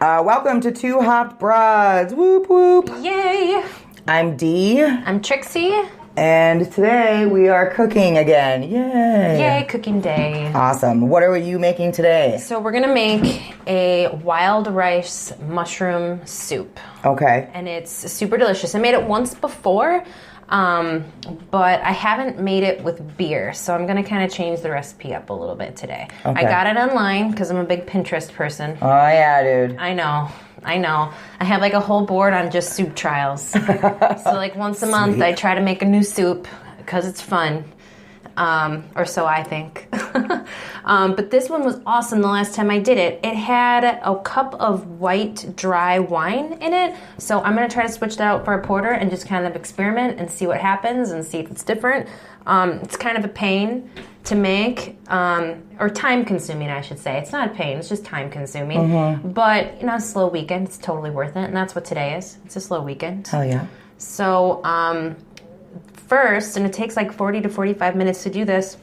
Welcome to Two Hopped Broads. Whoop whoop. Yay. I'm Dee. I'm Trixie. And today we are cooking again. Yay. Yay, cooking day. Awesome. What are you making today? So we're going to make a wild rice mushroom soup. Okay. And it's super delicious. I made it once before, but I haven't made it with beer. So I'm going to kind of change the recipe up a little bit today. Okay. I got it online because I'm a big Pinterest person. Oh, yeah, dude. I know. I have like a whole board on just soup trials. So like once a month I try to make a new soup because it's fun. Or so I think. But this one was awesome the last time I did it. It had a cup of white dry wine in it. So I'm going to try to switch that out for a porter and just kind of experiment and see what happens and see if it's different. It's kind of a pain to make, or time consuming, I should say. It's not a pain, it's just time consuming. Mm-hmm. But, you know, a slow weekend, it's totally worth it. And that's what today is. It's a slow weekend. Hell yeah. So, first, and it takes like 40 to 45 minutes to do this,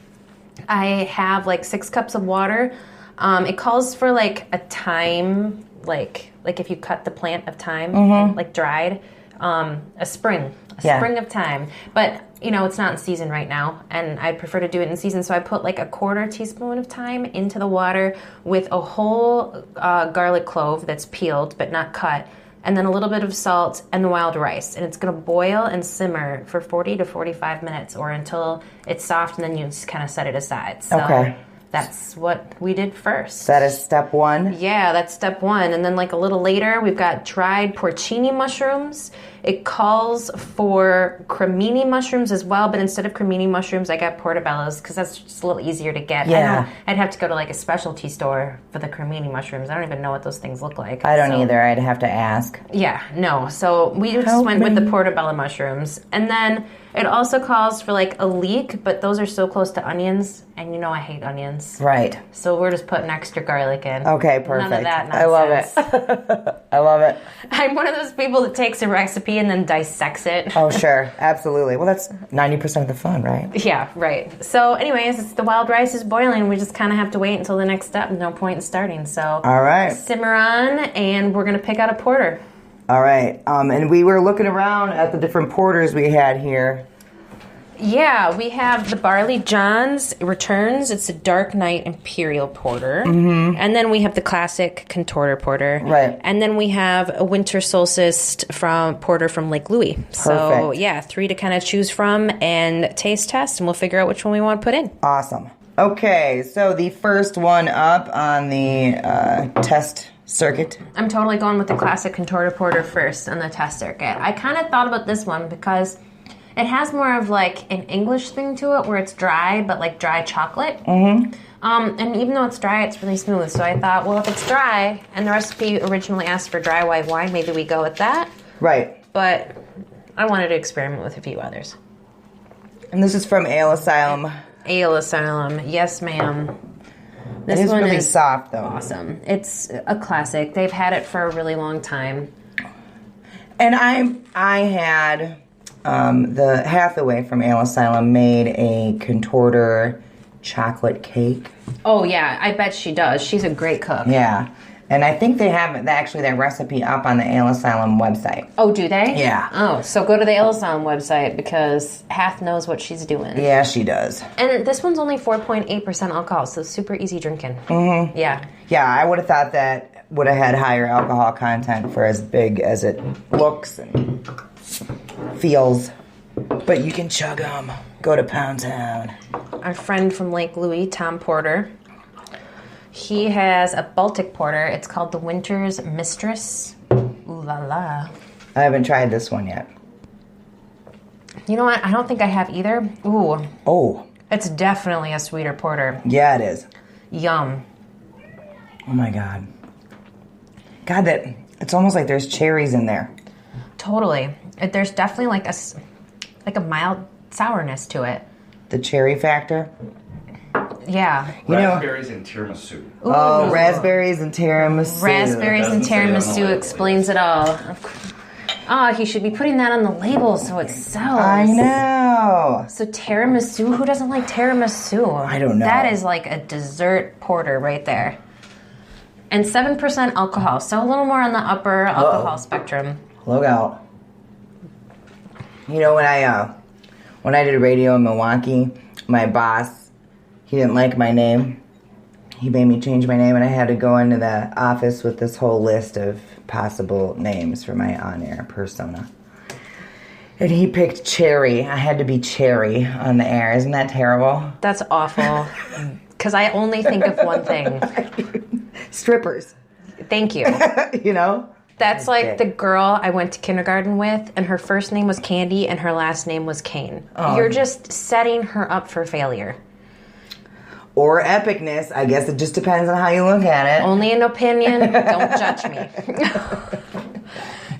I have like 6 cups of water. It calls for like a thyme, like if you cut the plant of thyme, mm-hmm. like dried, a spring of thyme. But, you know, it's not in season right now, and I'd prefer to do it in season, so I put like a 1/4 teaspoon of thyme into the water with a whole garlic clove that's peeled but not cut, and then a little bit of salt and the wild rice. And it's going to boil and simmer for 40 to 45 minutes or until it's soft, and then you just kind of set it aside. So okay. That's what we did first. That is step 1? Yeah, that's step 1. And then like a little later, we've got dried porcini mushrooms. It calls for cremini mushrooms as well, but instead of cremini mushrooms, I got portobellos because that's just a little easier to get. Yeah. I'd have to go to like a specialty store for the cremini mushrooms. I don't even know what those things look like. I don't either. I'd have to ask. Yeah, no. So we just went with the portobello mushrooms. And then it also calls for like a leek, but those are so close to onions, and you know I hate onions. Right. So we're just putting extra garlic in. Okay, perfect. None of that nonsense. I love it. I love it. I'm one of those people that takes a recipe and then dissects it. Oh, sure. Absolutely. Well, that's 90% of the fun, right? Yeah, right. So anyways, the wild rice is boiling. We just kind of have to wait until the next step. No point in starting. So all right. Simmer on, and we're going to pick out a porter. All right. And we were looking around at the different porters we had here. Yeah, we have the Barley John's Returns. It's a Dark Night Imperial Porter. Mm-hmm. And then we have the classic Contorter Porter. Right. And then we have a Winter Solstice Porter from Lake Louis. Perfect. So, yeah, 3 to kind of choose from and taste test, and we'll figure out which one we want to put in. Awesome. Okay, so the first one up on the test circuit. I'm totally going with the classic Contorter Porter first on the test circuit. I kind of thought about this one because it has more of like an English thing to it where it's dry, but like dry chocolate. Mm-hmm. And even though it's dry, it's really smooth. So I thought, well, if it's dry, and the recipe originally asked for dry white wine, maybe we go with that. Right. But I wanted to experiment with a few others. And this is from Ale Asylum. Ale Asylum, yes, ma'am. This is really soft, though. Awesome. It's a classic. They've had it for a really long time. And I had the Hathaway from Ale Asylum made a Contorter chocolate cake. Oh, yeah, I bet she does. She's a great cook. Yeah. And I think they have actually that recipe up on the Ale Asylum website. Oh, do they? Yeah. Oh, so go to the Ale Asylum website because Hath knows what she's doing. Yeah, she does. And this one's only 4.8% alcohol, so super easy drinking. Mm-hmm. Yeah. Yeah, I would have thought that would have had higher alcohol content for as big as it looks and feels. But you can chug them. Go to Pound Town. Our friend from Lake Louis, Tom Porter, he has a Baltic Porter. It's called the Winter's Mistress. Ooh la la. I haven't tried this one yet. You know what? I don't think I have either. Ooh. Oh. It's definitely a sweeter porter. Yeah, it is. Yum. Oh my God. God, it's almost like there's cherries in there. Totally. There's definitely like a mild sourness to it. The cherry factor? Yeah. Raspberries and tiramisu. Ooh. Oh, raspberries and tiramisu. Raspberries and tiramisu explains it all. Oh, he should be putting that on the label so it sells. I know. So tiramisu, who doesn't like tiramisu? I don't know. That is like a dessert porter right there. and 7% alcohol. So a little more on the upper alcohol spectrum. Look out. You know, when I did radio in Milwaukee, my boss, he didn't like my name. He made me change my name, and I had to go into the office with this whole list of possible names for my on-air persona. And he picked Cherry. I had to be Cherry on the air. Isn't that terrible? That's awful. Because I only think of one thing. Strippers. Thank you. You know? That's like the girl I went to kindergarten with, and her first name was Candy, and her last name was Kane. Oh. You're just setting her up for failure. Or epicness. I guess it just depends on how you look at it. Only an opinion. Don't judge me.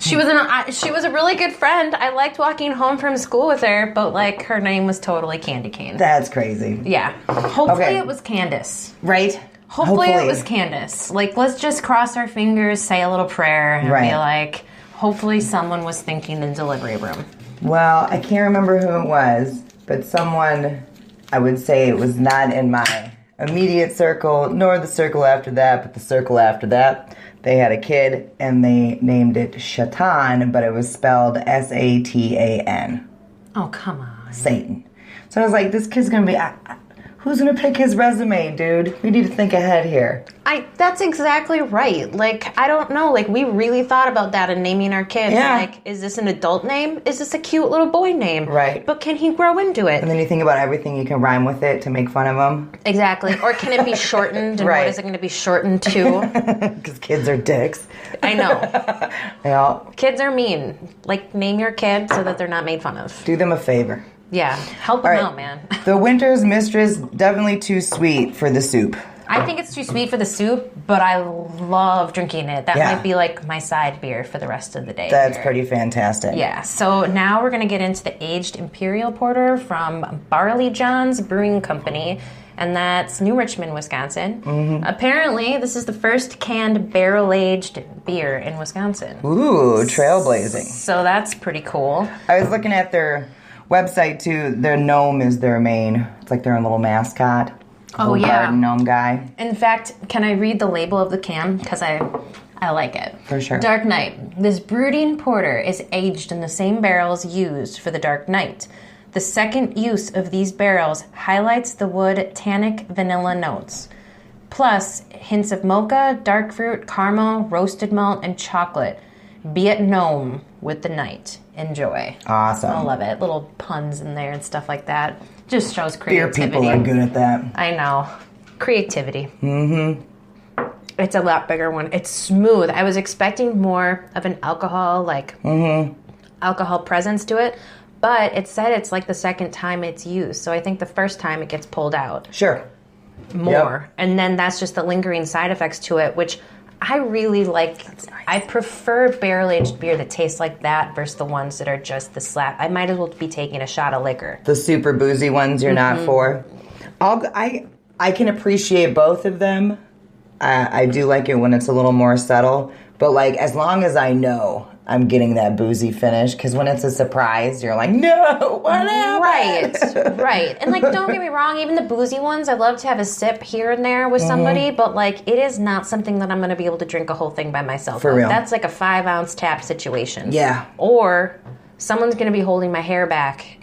She was a really good friend. I liked walking home from school with her, but like her name was totally Candy Cane. That's crazy. Yeah. Hopefully it was Candace. Right? Hopefully it was Candace. Like, let's just cross our fingers, say a little prayer, and be like, hopefully someone was thinking the delivery room. Well, I can't remember who it was, but someone, I would say it was not in my immediate circle, nor the circle after that, but the circle after that. They had a kid, and they named it Shatan, but it was spelled Satan. Oh, come on. Satan. So I was like, this kid's going to be... who's going to pick his resume, dude? We need to think ahead here. That's exactly right. Like, I don't know. Like, we really thought about that in naming our kids. Yeah. Like, is this an adult name? Is this a cute little boy name? Right. But can he grow into it? And then you think about everything you can rhyme with it to make fun of him. Exactly. Or can it be shortened? And what is it going to be shortened to? Because kids are dicks. I know. Yeah. Kids are mean. Like, name your kid so that they're not made fun of. Do them a favor. Yeah. Help them out, man. The Winter's Mistress, definitely too sweet for the soup. I think it's too sweet for the soup, but I love drinking it. That might be like my side beer for the rest of the day. That's pretty fantastic. Yeah, so now we're going to get into the aged Imperial Porter from Barley John's Brewing Company, and that's New Richmond, Wisconsin. Mm-hmm. Apparently, this is the first canned barrel-aged beer in Wisconsin. Ooh, trailblazing. So that's pretty cool. I was looking at their website, too. Their gnome is their main. It's like their own little mascot. Oh, yeah. Garden gnome guy. In fact, can I read the label of the can? Because I like it. For sure. Dark Knight. This brooding porter is aged in the same barrels used for the Dark Knight. The second use of these barrels highlights the wood tannic vanilla notes, plus hints of mocha, dark fruit, caramel, roasted malt, and chocolate. Be it gnome with the night. Enjoy. Awesome. I love it. Little puns in there and stuff like that. Just shows creativity. Beer people are good at that. I know. Creativity. Mm-hmm. It's a lot bigger one. It's smooth. I was expecting more of an alcohol, alcohol presence to it, but it said it's like the second time it's used. So I think the first time it gets pulled out. Sure. More. Yep. And then that's just the lingering side effects to it, which I really like. Nice. I prefer barrel-aged beer that tastes like that versus the ones that are just the slap. I might as well be taking a shot of liquor. The super boozy ones you're not for. I can appreciate both of them. I do like it when it's a little more subtle. But, like, as long as I know I'm getting that boozy finish, because when it's a surprise, you're like, no, what happened? Right. And, like, don't get me wrong, even the boozy ones, I love to have a sip here and there with somebody, but, like, it is not something that I'm going to be able to drink a whole thing by myself. For real. That's like a 5-ounce tap situation. Yeah. Or someone's going to be holding my hair back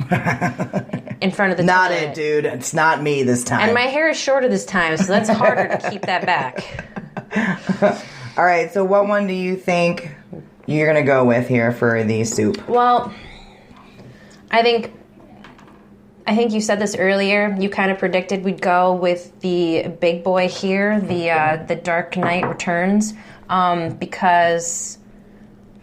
in front of the Not toilet. it, dude. It's not me this time. And my hair is shorter this time, so that's harder to keep that back. All right, so what one do you think you're going to go with here for the soup? Well, I think you said this earlier. You kind of predicted we'd go with the big boy here, the Dark Knight Returns, because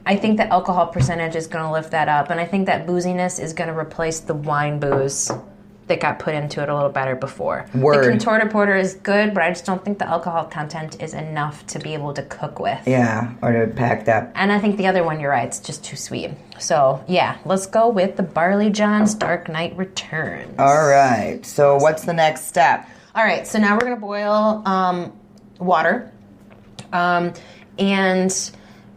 I think the alcohol percentage is going to lift that up, and I think that booziness is going to replace the wine booze that got put into it a little better before. Word. The Contorter Porter is good, but I just don't think the alcohol content is enough to be able to cook with. Yeah, or to pack that. And I think the other one, you're right, it's just too sweet. So, yeah, let's go with the Barley John's Dark Knight Returns. All right, so what's the next step? All right, so now we're going to boil water. And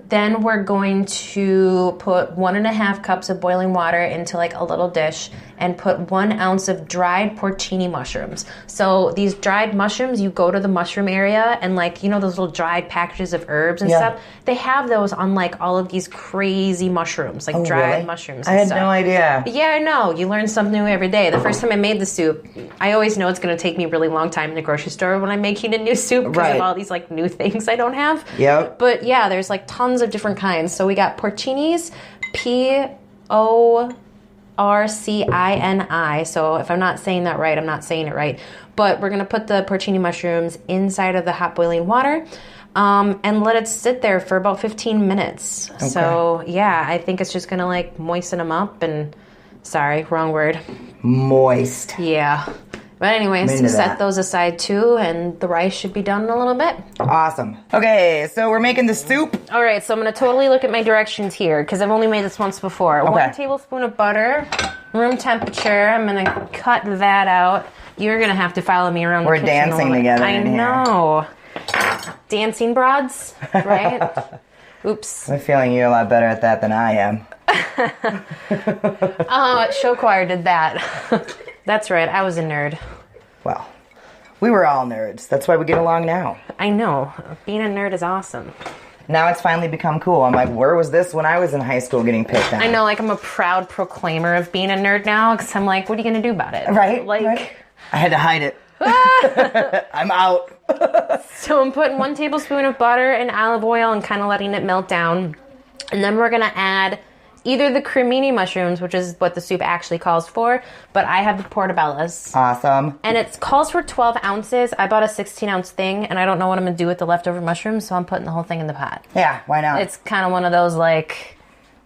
then we're going to put 1.5 cups of boiling water into like a little dish. and put 1 ounce of dried porcini mushrooms. So these dried mushrooms, you go to the mushroom area and like, you know, those little dried packages of herbs and stuff, they have those on like all of these crazy mushrooms, like dried mushrooms and I had stuff. no idea. Yeah, I know. You learn something new every day. The first time I made the soup, I always know it's going to take me a really long time in the grocery store when I'm making a new soup because of all these like new things I don't have. Yep. But yeah, there's like tons of different kinds. So we got porcinis, Porcini. So if I'm not saying that right, I'm not saying it right. But we're going to put the porcini mushrooms inside of the hot boiling water and let it sit there for about 15 minutes. Okay. So yeah, I think it's just going to like moisten them up and, sorry, wrong word. Moist. Yeah. But anyways, set those aside too, and the rice should be done in a little bit. Awesome. Okay, so we're making the soup. All right, so I'm going to totally look at my directions here because I've only made this once before. Okay. 1 tablespoon of butter, room temperature. I'm going to cut that out. You're going to have to follow me around the kitchen. We're dancing together I know. Dancing broads, right? Oops. I'm feeling you're a lot better at that than I am. Show choir did that. That's right, I was a nerd. Well, we were all nerds. That's why we get along now. I know. Being a nerd is awesome. Now it's finally become cool. I'm like, where was this when I was in high school getting picked on? I know, like I'm a proud proclaimer of being a nerd now because I'm like, what are you going to do about it? Right, like, right. I had to hide it. I'm out. So I'm putting 1 tablespoon of butter and olive oil and kind of letting it melt down. And then we're going to add either the cremini mushrooms, which is what the soup actually calls for, but I have the portobellas. Awesome. And it calls for 12 ounces. I bought a 16-ounce thing, and I don't know what I'm going to do with the leftover mushrooms, so I'm putting the whole thing in the pot. Yeah, why not? It's kind of one of those, like,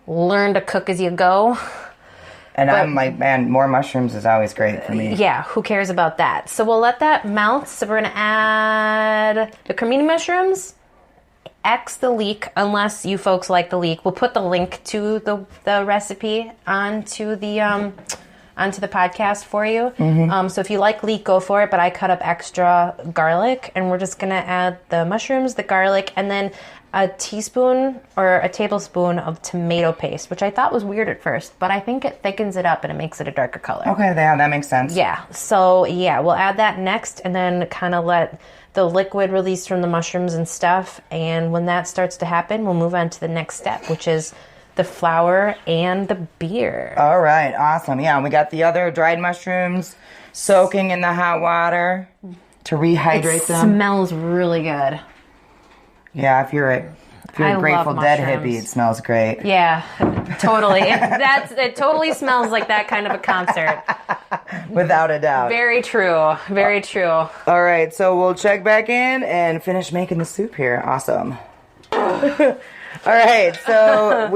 learn to cook as you go. And I'm like, man, more mushrooms is always great for me. Yeah, who cares about that? So we'll let that melt. So we're going to add the cremini mushrooms. X the leek, unless you folks like the leek. We'll put the link to the recipe onto the podcast for you. Mm-hmm. So if you like leek, go for it. But I cut up extra garlic, and we're just gonna add the mushrooms, the garlic, and then a teaspoon or a tablespoon of tomato paste, which I thought was weird at first, but I think it thickens it up and it makes it a darker color. Okay, yeah, that makes sense. Yeah. So yeah, we'll add that next, and then kind of let the liquid release from the mushrooms and stuff. And when that starts to happen, we'll move on to the next step, which is the flour and the beer. All right, awesome. Yeah, we got the other dried mushrooms soaking in the hot water to rehydrate them. It smells really good. Yeah, if you're a Grateful Dead hippie, it smells great. Yeah, totally. It totally smells like that kind of a concert. Without a doubt. Very true. Very true. All right, so we'll check back in and finish making the soup here. Awesome. All right, so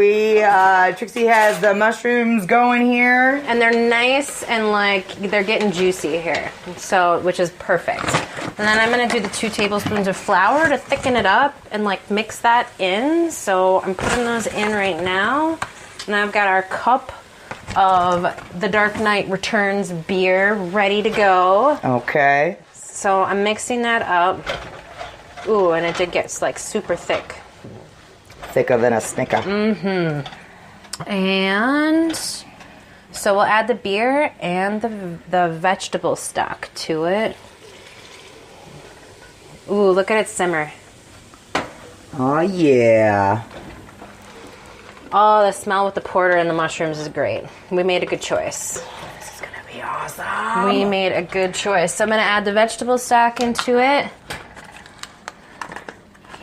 Trixie has the mushrooms going here. And they're nice and like they're getting juicy here, so which is perfect. And then I'm going to do the 2 tablespoons of flour to thicken it up and like mix that in. So I'm putting those in right now. And I've got our cup of the Dark Knight Returns beer ready to go. Okay. So I'm mixing that up. Ooh, and it gets like super thick. Thicker than a snicker. Mm-hmm. And so we'll add the beer and the vegetable stock to it. Ooh, look at it simmer. Oh, yeah. Oh, the smell with the porter and the mushrooms is great. We made a good choice. This is going to be awesome. We made a good choice. So I'm going to add the vegetable stock into it.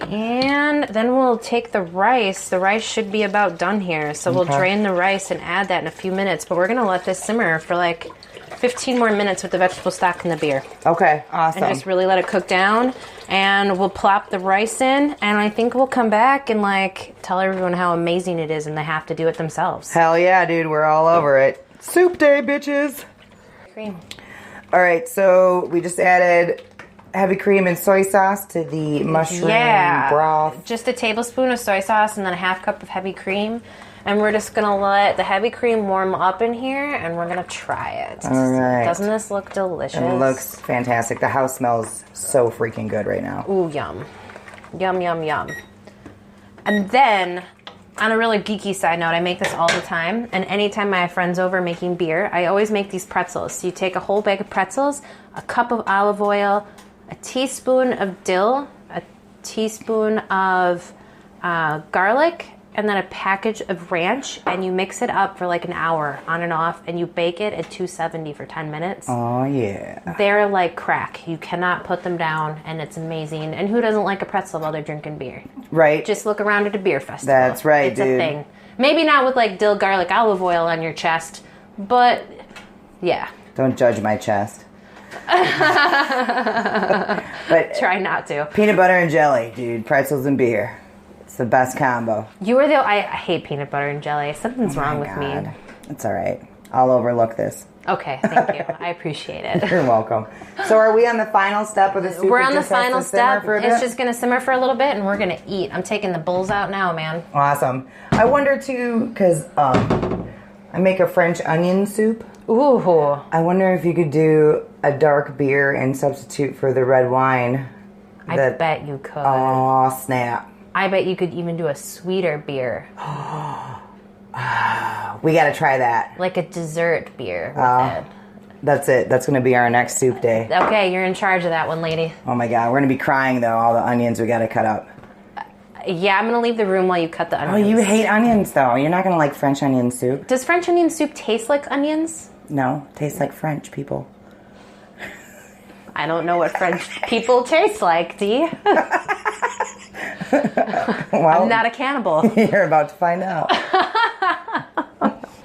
And then we'll take the rice. The rice should be about done here. So we'll drain the rice and add that in a few minutes. But we're going to let this simmer for like 15 more minutes with the vegetable stock and the beer. Okay, awesome. And just really let it cook down. And we'll plop the rice in. And I think we'll come back and like tell everyone how amazing it is and they have to do it themselves. Hell yeah, dude. We're all over it. Soup day, bitches. Cream. All right, so we just added heavy cream and soy sauce to the mushroom broth. Just a tablespoon of soy sauce and then a half cup of heavy cream. And we're just going to let the heavy cream warm up in here, and we're going to try it. All right. Doesn't this look delicious? It looks fantastic. The house smells so freaking good right now. Ooh, yum. Yum, yum, yum. And then On a really geeky side note, I make this all the time. And anytime I have friends over making beer, I always make these pretzels. So you take a whole bag of pretzels, a cup of olive oil, a teaspoon of dill, a teaspoon of garlic, and then a package of ranch, and you mix it up for like an hour on and off, and you bake it at 270 for 10 minutes. Oh, yeah. They're like crack. You cannot put them down, and it's amazing. And who doesn't like a pretzel while they're drinking beer? Right. Just look around at a beer festival. That's right, it's dude. It's a thing. Maybe not with like dill, garlic, olive oil on your chest, but yeah. Don't judge my chest. But Try not to. peanut butter and jelly, dude. Pretzels and beer. It's the best combo. I hate peanut butter and jelly. Something's wrong with me. It's all right. I'll overlook this. Okay, thank you. I appreciate it. You're welcome. So are we on the final step of the soup? We're It on the just has final to simmer step. for a It's bit? just going to simmer for a little bit, and we're going to eat. I'm taking the bowls out now, man. Awesome. I wonder too, because I make a French onion soup. Ooh. I wonder if you could do a dark beer and substitute for the red wine. I bet you could. Oh, snap. I bet you could even do a sweeter beer. We got to try that. Like a dessert beer with it. That's it. That's going to be our next soup day. Okay, you're in charge of that one, lady. Oh my God. We're going to be crying though, all the onions we got to cut up. Yeah, I'm going to leave the room while you cut the Oh, onions. you hate onions though. You're not going to like French onion soup. Does French onion soup taste like onions? No, tastes like French people. I don't know what French people taste like, Dee. Well, I'm not a cannibal. you're about to find out.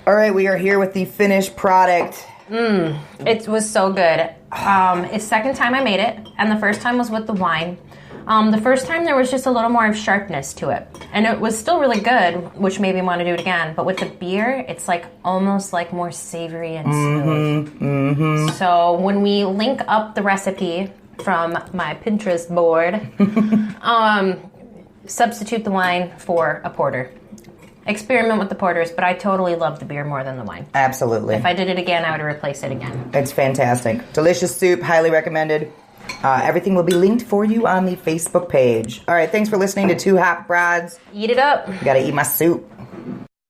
All right, we are here with the finished product. It was so good. It's second time I made it, and the first time was with the wine. The first time there was just a little more of sharpness to it, and it was still really good, which made me want to do it again. But with the beer, it's like almost like more savory and smooth. So when we link up the recipe from my Pinterest board, substitute the wine for a porter. Experiment with the porters, but I totally love the beer more than the wine. Absolutely. If I did it again, I would replace it again. It's fantastic. Delicious soup, highly recommended. Everything will be linked for you on the Facebook page. All right, thanks for listening to Two Hot Broads. Eat it up. Gotta eat my soup.